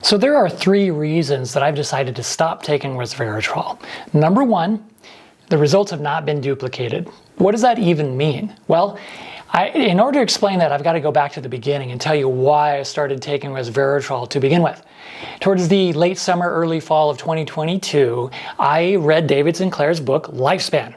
So there are 3 reasons that I've decided to stop taking resveratrol. Number 1, the results have not been duplicated. What does that even mean? Well, in order to explain that, I've got to go back to the beginning and tell you why I started taking resveratrol to begin with. Towards the late summer, early fall of 2022, I read David Sinclair's book, Lifespan.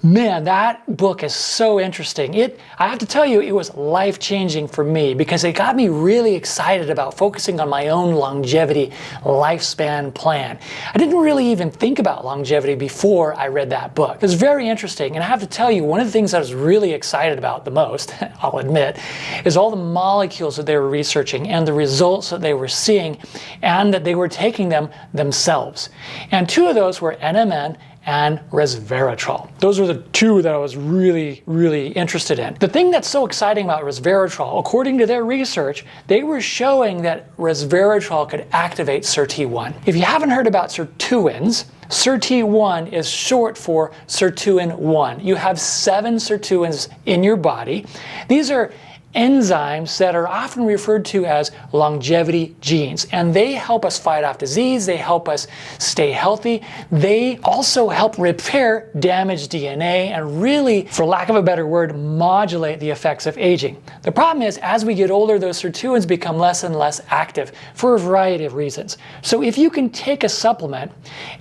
Man, that book is so interesting. I have to tell you, it was life-changing for me because it got me really excited about focusing on my own longevity lifespan plan. I didn't really even think about longevity before I read that book. It was very interesting, and I have to tell you, one of the things I was really excited about the most, I'll admit, is all the molecules that they were researching and the results that they were seeing and that they were taking them themselves. And 2 of those were NMN and resveratrol. Those were the 2 that I was really, really interested in. The thing that's so exciting about resveratrol, according to their research, they were showing that resveratrol could activate SIRT1. If you haven't heard about sirtuins, SIRT1 is short for sirtuin 1. You have 7 sirtuins in your body. These are enzymes that are often referred to as longevity genes, and they help us fight off disease, they help us stay healthy, they also help repair damaged DNA and really, for lack of a better word, modulate the effects of aging. The problem is, as we get older, those sirtuins become less and less active for a variety of reasons. So if you can take a supplement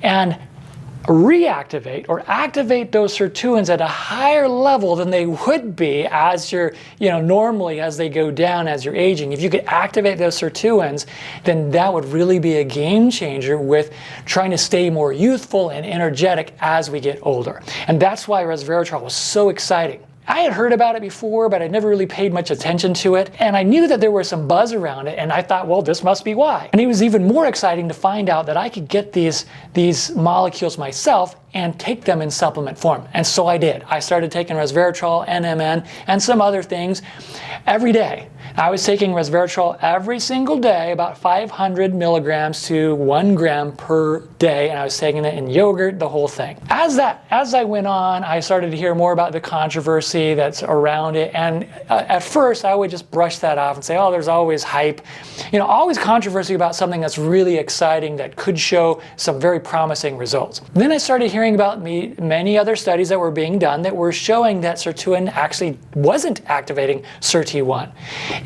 and reactivate or activate those sirtuins at a higher level than they would be as you're, normally as they go down as you're aging. If you could activate those sirtuins, then that would really be a game changer with trying to stay more youthful and energetic as we get older. And that's why resveratrol was so exciting. I had heard about it before, but I never really paid much attention to it. And I knew that there was some buzz around it, and I thought, well, this must be why. And it was even more exciting to find out that I could get these molecules myself and take them in supplement form. And so I did. I started taking resveratrol, NMN, and some other things every day. I was taking resveratrol every single day, about 500 milligrams to 1 gram per day, and I was taking it in yogurt, the whole thing. As I went on, I started to hear more about the controversy that's around it, and at first I would just brush that off and say, oh, there's always hype. Always controversy about something that's really exciting that could show some very promising results. Then I started hearing about many other studies that were being done that were showing that sirtuin actually wasn't activating SIRT1.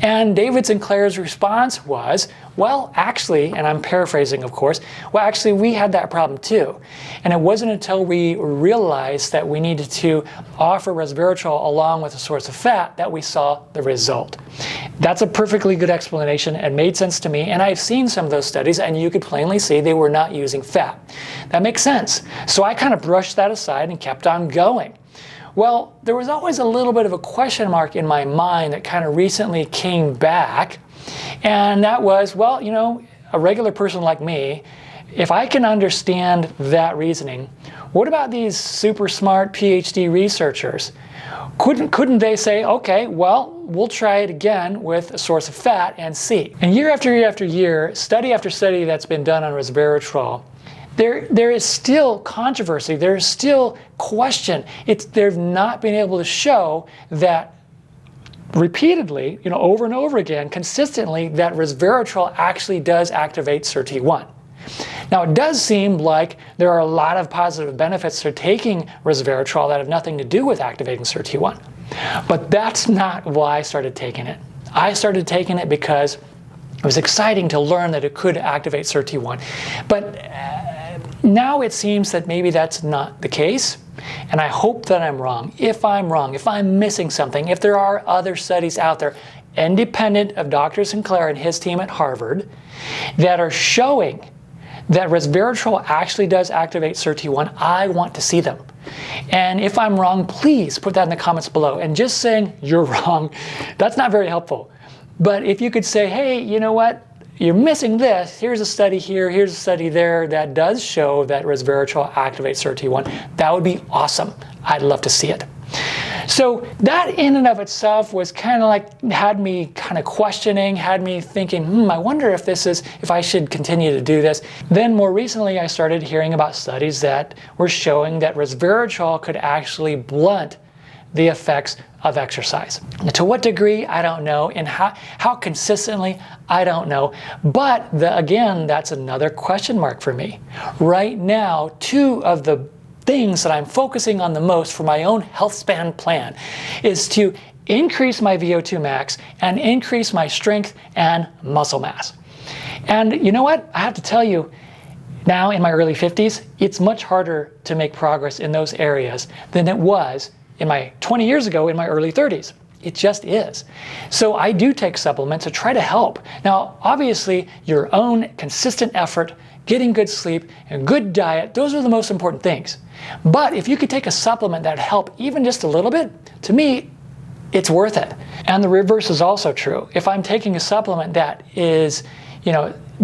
And David Sinclair's response was, well, actually, and I'm paraphrasing, of course, well, actually, we had that problem too. And it wasn't until we realized that we needed to offer resveratrol along with a source of fat that we saw the result. That's a perfectly good explanation and made sense to me. And I've seen some of those studies, and you could plainly see they were not using fat. That makes sense. So I kind of brushed that aside and kept on going. Well, there was always a little bit of a question mark in my mind that kind of recently came back, and that was, well, a regular person like me, if I can understand that reasoning, what about these super smart PhD researchers? Couldn't they say, okay, well, we'll try it again with a source of fat and see? And year after year after year, study after study that's been done on resveratrol, there is still controversy, there's still question. They've not been able to show that repeatedly, over and over again, consistently, that resveratrol actually does activate SIRT1. Now, it does seem like there are a lot of positive benefits to taking resveratrol that have nothing to do with activating SIRT1. But that's not why I started taking it. I started taking it because it was exciting to learn that it could activate SIRT1. But now it seems that maybe that's not the case, and I hope that I'm wrong. If I'm wrong, if I'm missing something, if there are other studies out there, independent of Dr. Sinclair and his team at Harvard, that are showing that resveratrol actually does activate SIRT1, I want to see them. And if I'm wrong, please put that in the comments below. And just saying you're wrong, that's not very helpful. But if you could say, hey, you know what? You're missing this. Here's a study here, here's a study there that does show that resveratrol activates SIRT1. That would be awesome. I'd love to see it. So that in and of itself was kind of like, had me kind of questioning, had me thinking, I wonder if I should continue to do this. Then more recently, I started hearing about studies that were showing that resveratrol could actually blunt the effects of exercise. Now, to what degree, I don't know, and how consistently, I don't know. But again, that's another question mark for me. Right now, two of the things that I'm focusing on the most for my own health span plan is to increase my VO2 max and increase my strength and muscle mass. And you know what? I have to tell you, now in my early 50s, it's much harder to make progress in those areas than it was in my 20 years ago in my early 30s. It just is. So I do take supplements to try to help. Now, obviously, your own consistent effort, getting good sleep, and good diet, those are the most important things. But if you could take a supplement that help even just a little bit, to me, it's worth it. And the reverse is also true. If I'm taking a supplement that is,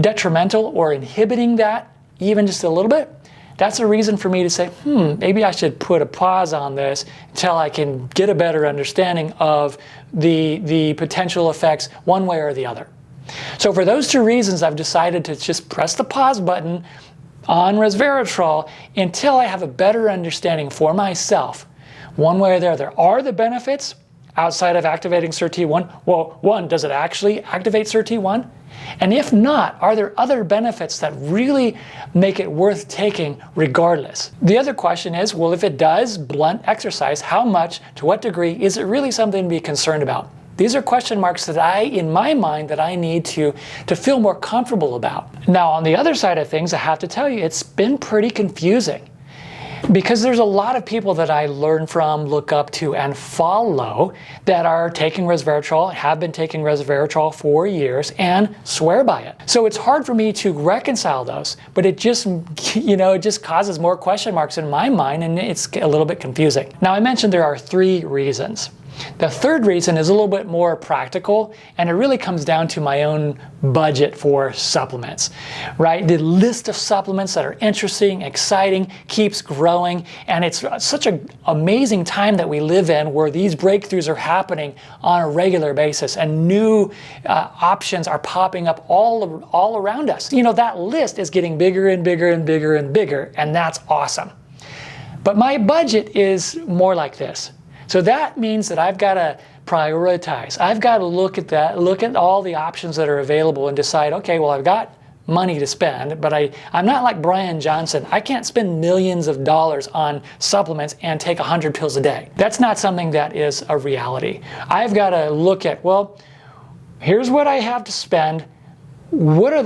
detrimental or inhibiting that even just a little bit, that's a reason for me to say, maybe I should put a pause on this until I can get a better understanding of the potential effects one way or the other. So for those two reasons, I've decided to just press the pause button on resveratrol until I have a better understanding for myself, one way or the other. Are the benefits outside of activating SIRT1? Well, one, does it actually activate SIRT1? And if not, are there other benefits that really make it worth taking regardless? The other question is, well, if it does blunt exercise, how much, to what degree, is it really something to be concerned about? These are question marks that in my mind, that I need to feel more comfortable about. Now, on the other side of things, I have to tell you, it's been pretty confusing. Because there's a lot of people that I learn from, look up to, and follow that are taking resveratrol, have been taking resveratrol for years, and swear by it. So it's hard for me to reconcile those, but it just, it just causes more question marks in my mind, and it's a little bit confusing. Now, I mentioned there are 3 reasons. The third reason is a little bit more practical, and it really comes down to my own budget for supplements, right? The list of supplements that are interesting, exciting, keeps growing, and it's such an amazing time that we live in where these breakthroughs are happening on a regular basis, and new options are popping up all around us. That list is getting bigger and bigger and bigger and bigger, and that's awesome. But my budget is more like this. So that means that I've got to prioritize. I've got to look at all the options that are available and decide, okay, well, I've got money to spend, but I'm not like Brian Johnson. I can't spend millions of dollars on supplements and take 100 pills a day. That's not something that is a reality. I've got to look at, well, here's what I have to spend. What am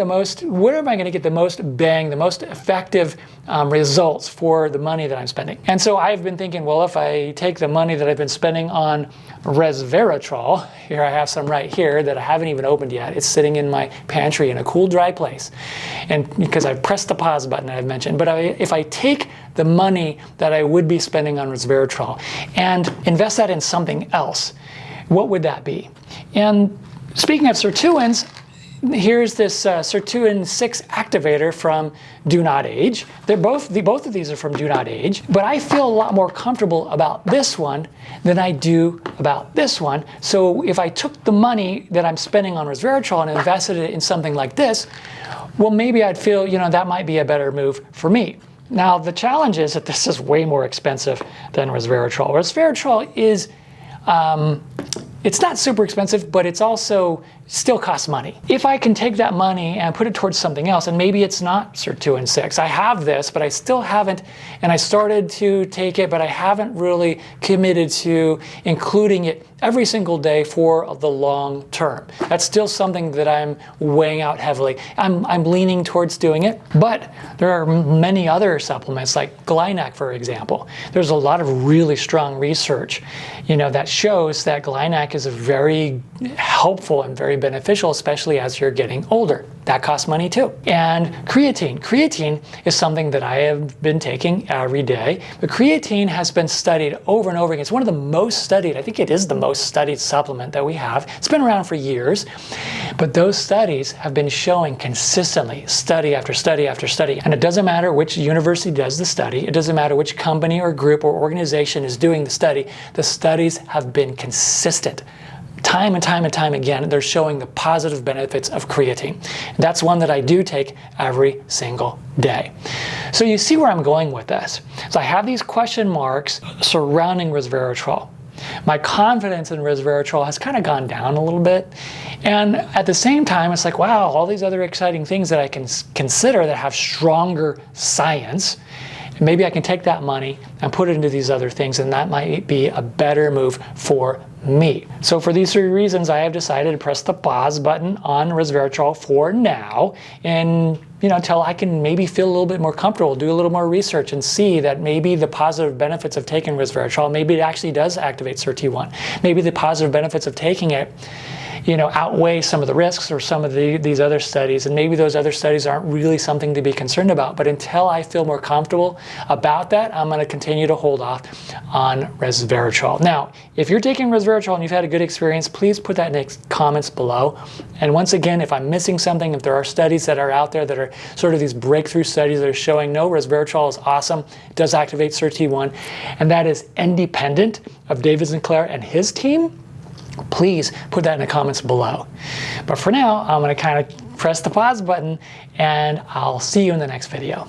I going to get the most bang, the most effective results for the money that I'm spending? And so I've been thinking, well, if I take the money that I've been spending on resveratrol, here I have some right here that I haven't even opened yet. It's sitting in my pantry in a cool, dry place. And because I've pressed the pause button I've mentioned, but if I take the money that I would be spending on resveratrol and invest that in something else, what would that be? And speaking of sirtuins, here's this sirtuin 6 activator from Do Not Age. Both of these are from Do Not Age, but I feel a lot more comfortable about this one than I do about this one. So if I took the money that I'm spending on resveratrol and invested it in something like this, well, maybe I'd feel, that might be a better move for me. Now, the challenge is that this is way more expensive than resveratrol. Resveratrol is, it's not super expensive, but it's also still costs money. If I can take that money and put it towards something else, and maybe it's not sirtuin 6. I have this, but I still haven't, and I started to take it, but I haven't really committed to including it every single day for the long term. That's still something that I'm weighing out heavily. I'm leaning towards doing it, but there are many other supplements like GlyNAC, for example. There's a lot of really strong research, that shows that GlyNAC is a very helpful and very beneficial, especially as you're getting older. That costs money too. And creatine. Creatine is something that I have been taking every day. But creatine has been studied over and over again. It's one of the most studied, I think it is the most studied supplement that we have. It's been around for years. But those studies have been showing consistently, study after study after study. And it doesn't matter which university does the study. It doesn't matter which company or group or organization is doing the study. The studies have been consistent. Time and time and time again, they're showing the positive benefits of creatine. That's one that I do take every single day. So you see where I'm going with this. So I have these question marks surrounding resveratrol. My confidence in resveratrol has kind of gone down a little bit. And at the same time, it's like, wow, all these other exciting things that I can consider that have stronger science. Maybe I can take that money and put it into these other things, and that might be a better move for me. So for these 3 reasons, I have decided to press the pause button on resveratrol for now, and until I can maybe feel a little bit more comfortable, do a little more research, and see that maybe the positive benefits of taking resveratrol, maybe it actually does activate SIRT1. Maybe the positive benefits of taking it outweigh some of the risks or some of these other studies, and maybe those other studies aren't really something to be concerned about. But until I feel more comfortable about that, I'm going to continue to hold off on resveratrol. Now, if you're taking resveratrol and you've had a good experience, please put that in the comments below. And once again, if I'm missing something, if there are studies that are out there that are sort of these breakthrough studies that are showing no, resveratrol is awesome, it does activate SIRT1, and that is independent of David Sinclair and his team, please put that in the comments below. But for now, I'm going to kind of press the pause button, and I'll see you in the next video.